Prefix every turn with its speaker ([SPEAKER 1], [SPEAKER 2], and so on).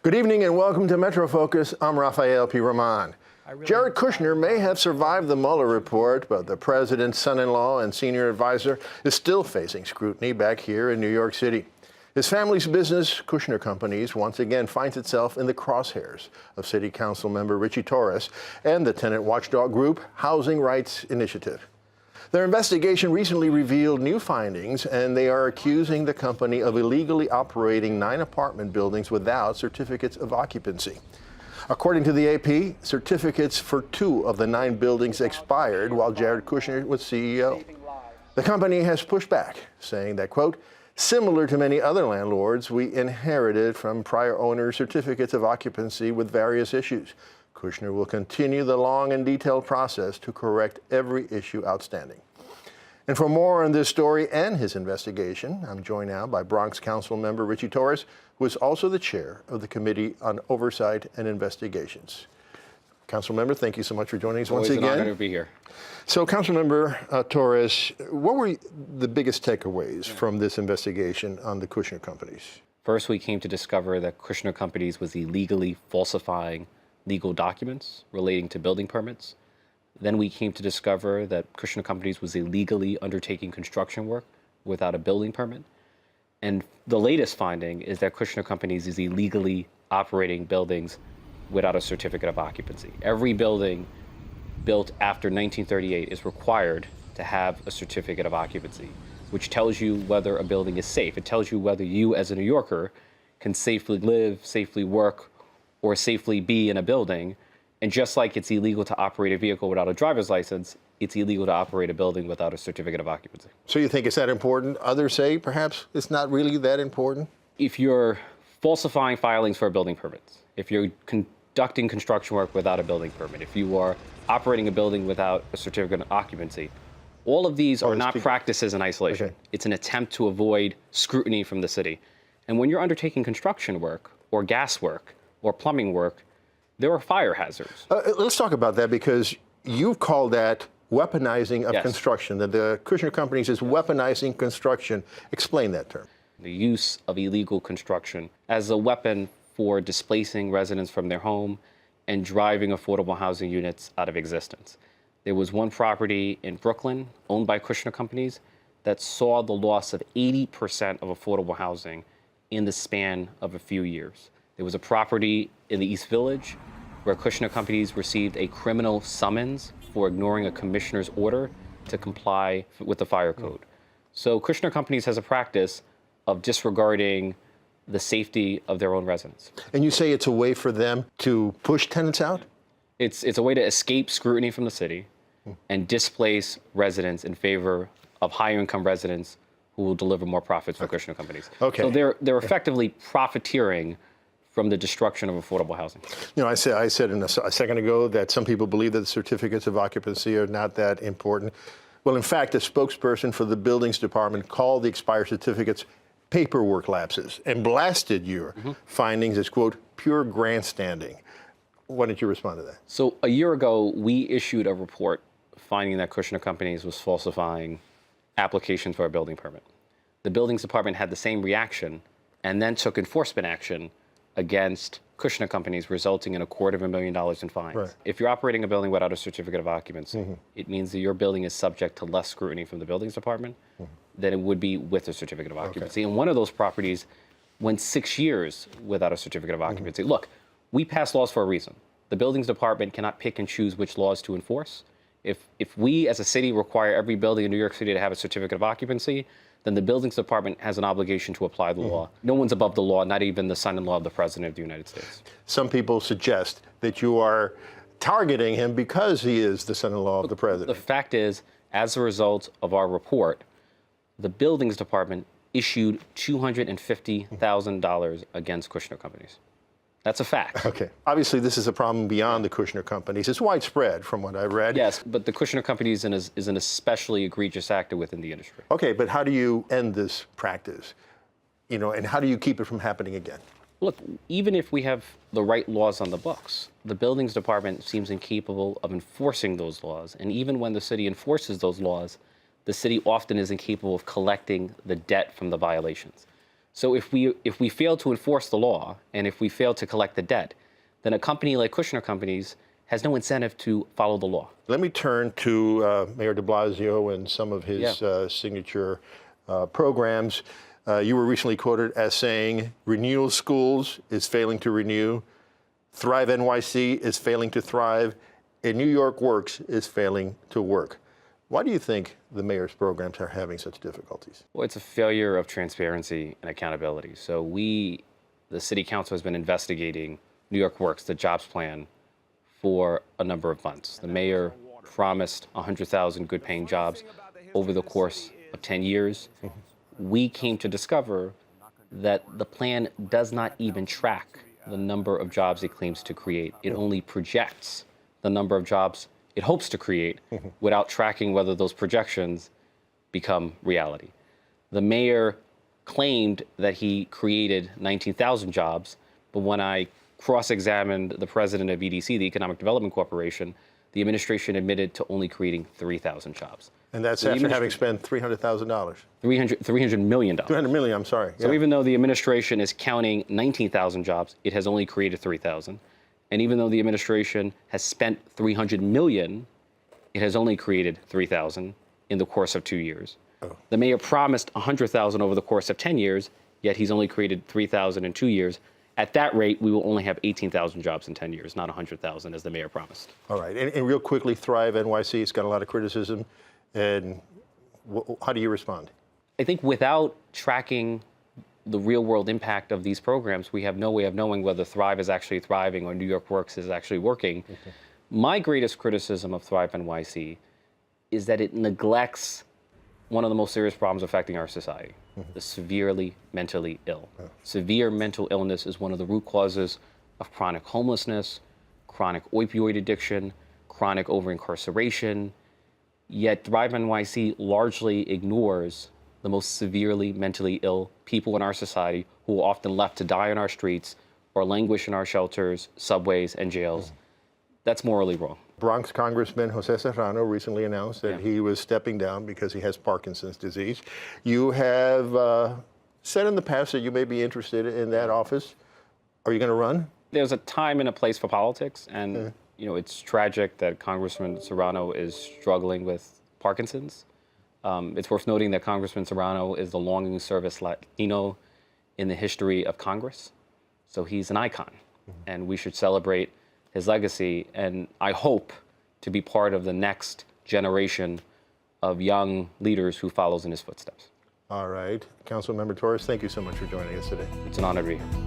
[SPEAKER 1] Good evening and welcome to Metro Focus. I'm Rafael P. Roman. Jared Kushner may have survived the Mueller report, but the president's son-in-law and senior advisor is still facing scrutiny back here in New York City. His family's business, Kushner Companies, once again finds itself in the crosshairs of City Council member Richie Torres and the tenant watchdog group Housing Rights Initiative. Their investigation recently revealed new findings, and they are accusing the company of illegally operating 9 apartment buildings without certificates of occupancy. According to the AP, certificates for 2 of the 9 buildings expired while Jared Kushner was CEO. The company has pushed back, saying that, quote, similar to many other landlords, we inherited from prior owners certificates of occupancy with various issues. Kushner will continue the long and detailed process to correct every issue outstanding. And for more on this story and his investigation, I'm joined now by Bronx Council member Richie Torres, who is also the chair of the Committee on Oversight and Investigations. Council member, thank you so much for joining us once again.
[SPEAKER 2] Always an honor to be here.
[SPEAKER 1] So, Council member Torres, what were the biggest takeaways from this investigation on the Kushner Companies?
[SPEAKER 2] First, we came to discover that Kushner Companies was illegally falsifying legal documents relating to building permits. Then we came to discover that Kushner Companies was illegally undertaking construction work without a building permit. And the latest finding is that Kushner Companies is illegally operating buildings without a certificate of occupancy. Every building built after 1938 is required to have a certificate of occupancy, which tells you whether a building is safe. It tells you whether you, as a New Yorker, can safely live, safely work, or safely be in a building. And just like it's illegal to operate a vehicle without a driver's license, it's illegal to operate a building without a certificate of occupancy.
[SPEAKER 1] So you think it's that important? Others say perhaps it's not really that important?
[SPEAKER 2] If you're falsifying filings for building permits, if you're conducting construction work without a building permit, if you are operating a building without a certificate of occupancy, all of these are not practices in isolation. Okay. It's an attempt to avoid scrutiny from the city. And when you're undertaking construction work or gas work or plumbing work, there are fire hazards.
[SPEAKER 1] Let's talk about that, because you've called that weaponizing of construction, that the Kushner Companies is weaponizing construction. Explain that term.
[SPEAKER 2] The use of illegal construction as a weapon for displacing residents from their home and driving affordable housing units out of existence. There was one property in Brooklyn owned by Kushner Companies that saw the loss of 80% of affordable housing in the span of a few years. There was a property in the East Village where Kushner Companies received a criminal summons for ignoring a commissioner's order to comply with the fire code. So Kushner Companies has a practice of disregarding the safety of their own residents.
[SPEAKER 1] And you say it's a way for them to push tenants out?
[SPEAKER 2] It's a way to escape scrutiny from the city and displace residents in favor of higher income residents who will deliver more profits for Kushner Companies.
[SPEAKER 1] Okay.
[SPEAKER 2] So they're effectively profiteering from the destruction of affordable housing.
[SPEAKER 1] You know, I said a second ago that some people believe that the certificates of occupancy are not that important. Well, in fact, a spokesperson for the buildings department called the expired certificates paperwork lapses and blasted your findings as, quote, pure grandstanding. Why didn't you respond to that?
[SPEAKER 2] So a year ago, we issued a report finding that Kushner Companies was falsifying applications for a building permit. The buildings department had the same reaction and then took enforcement action against Kushner Companies, resulting in $250,000 in fines.
[SPEAKER 1] Right.
[SPEAKER 2] If you're operating a building without a certificate of occupancy, it means that your building is subject to less scrutiny from the buildings department than it would be with a certificate of occupancy. And one of those properties went 6 years without a certificate of occupancy. Look, we pass laws for a reason. The buildings department cannot pick and choose which laws to enforce. If we as a city require every building in New York City to have a certificate of occupancy, then the buildings department has an obligation to apply the law. No one's above the law, not even the son-in-law of the President of the United States.
[SPEAKER 1] Some people suggest that you are targeting him because he is the son-in-law of the President.
[SPEAKER 2] The fact is, as a result of our report, the buildings department issued $250,000 against Kushner Companies. That's a fact.
[SPEAKER 1] Okay. Obviously, this is a problem beyond the Kushner Companies. It's widespread, from what I've read.
[SPEAKER 2] Yes, but the Kushner Companies is an especially egregious actor within the industry.
[SPEAKER 1] Okay, but how do you end this practice? You know, and how do you keep it from happening again?
[SPEAKER 2] Look, even if we have the right laws on the books, the buildings department seems incapable of enforcing those laws. And even when the city enforces those laws, the city often is incapable of collecting the debt from the violations. So if we fail to enforce the law and if we fail to collect the debt, then a company like Kushner Companies has no incentive to follow the law.
[SPEAKER 1] Let me turn to Mayor de Blasio and some of his signature programs. You were recently quoted as saying, Renewal Schools is failing to renew, Thrive NYC is failing to thrive, and New York Works is failing to work. Why do you think the mayor's programs are having such difficulties?
[SPEAKER 2] Well, it's a failure of transparency and accountability. So the city council has been investigating New York Works, the jobs plan, for a number of months. The mayor promised 100,000 good-paying jobs over the course of 10 years. We came to discover that the plan does not even track the number of jobs it claims to create. It only projects the number of jobs it hopes to create without tracking whether those projections become reality. The mayor claimed that he created 19,000 jobs, but when I cross-examined the president of EDC, the Economic Development Corporation, the administration admitted to only creating 3,000 jobs.
[SPEAKER 1] And that's
[SPEAKER 2] So
[SPEAKER 1] after having spent $300,000.
[SPEAKER 2] $300 million.
[SPEAKER 1] $300 million, I'm sorry.
[SPEAKER 2] So even though the administration is counting 19,000 jobs, it has only created 3,000. And even though the administration has spent $300 million, it has only created 3,000 in the course of 2 years. The mayor promised 100,000 over the course of 10 years, yet he's only created 3,000 in 2 years. At that rate, we will only have 18,000 jobs in 10 years, not 100,000 as the mayor promised.
[SPEAKER 1] All right. And real quickly, Thrive NYC, it's got a lot of criticism. And how do you respond?
[SPEAKER 2] I think without tracking the real world impact of these programs, we have no way of knowing whether Thrive is actually thriving or New York Works is actually working. My greatest criticism of Thrive NYC is that it neglects one of the most serious problems affecting our society, the severely mentally ill. Severe mental illness is one of the root causes of chronic homelessness, chronic opioid addiction, chronic over-incarceration. Yet Thrive NYC largely ignores the most severely mentally ill people in our society who are often left to die on our streets or languish in our shelters, subways, and jails. That's morally wrong.
[SPEAKER 1] Bronx Congressman Jose Serrano recently announced that he was stepping down because he has Parkinson's disease. You have said in the past that you may be interested in that office. Are you going to run?
[SPEAKER 2] There's a time and a place for politics, and it's tragic that Congressman Serrano is struggling with Parkinson's. It's worth noting that Congressman Serrano is the longest service Latino in the history of Congress. So he's an icon, and we should celebrate his legacy. And I hope to be part of the next generation of young leaders who follows in his footsteps.
[SPEAKER 1] All right. Councilmember Torres, thank you so much for joining us today.
[SPEAKER 2] It's an honor to be here.